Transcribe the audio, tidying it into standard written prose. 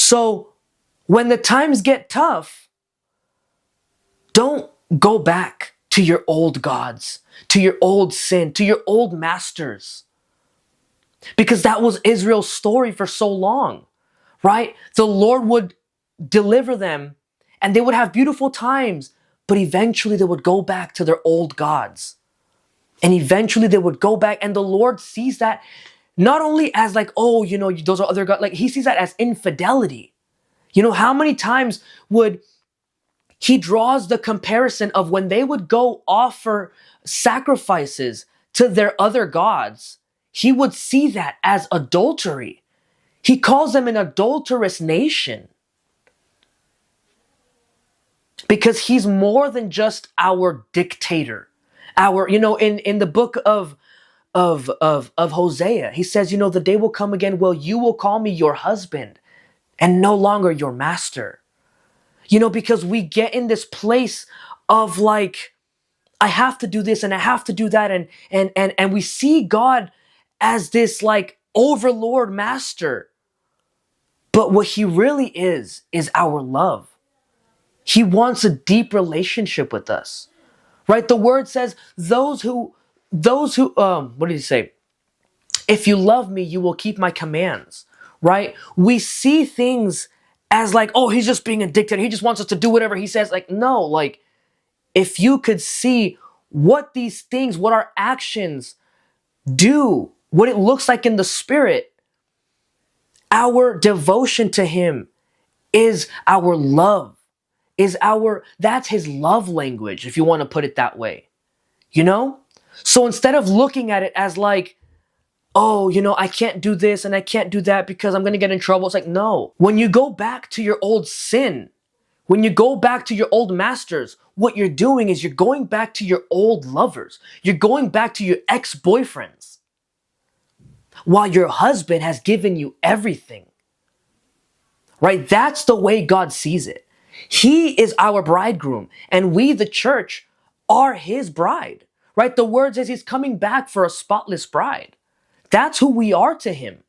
So when the times get tough, don't go back to your old gods, to your old sin, to your old masters. Because that was Israel's story for so long, right? The Lord would deliver them and they would have beautiful times, but eventually they would go back to their old gods. And eventually they would go back, and the Lord sees that not only as like, oh, those are other gods, like he sees that as infidelity. How many times would he draws the comparison of when they would go offer sacrifices to their other gods, he would see that as adultery. He calls them an adulterous nation because he's more than just our dictator. In the book of Hosea, he says, the day will come again where you will call me your husband and no longer your master. Because we get in this place of like, I have to do this and I have to do that. And we see God as this like overlord master. But what he really is our love. He wants a deep relationship with us, right? The word says what did he say? If you love me, you will keep my commands, right? We see things as like, oh, he's just being a dictator. He just wants us to do whatever he says. Like, no, like if you could see what these things, what our actions do, what it looks like in the spirit, our devotion to him is our love, that's his love language, if you want to put it that way, So instead of looking at it as like, oh, I can't do this and I can't do that because I'm going to get in trouble. It's like, no, when you go back to your old sin, when you go back to your old masters, what you're doing is you're going back to your old lovers. You're going back to your ex-boyfriends while your husband has given you everything, right? That's the way God sees it. He is our bridegroom and we, the church, are his bride, right? The word says he's coming back for a spotless bride. That's who we are to him.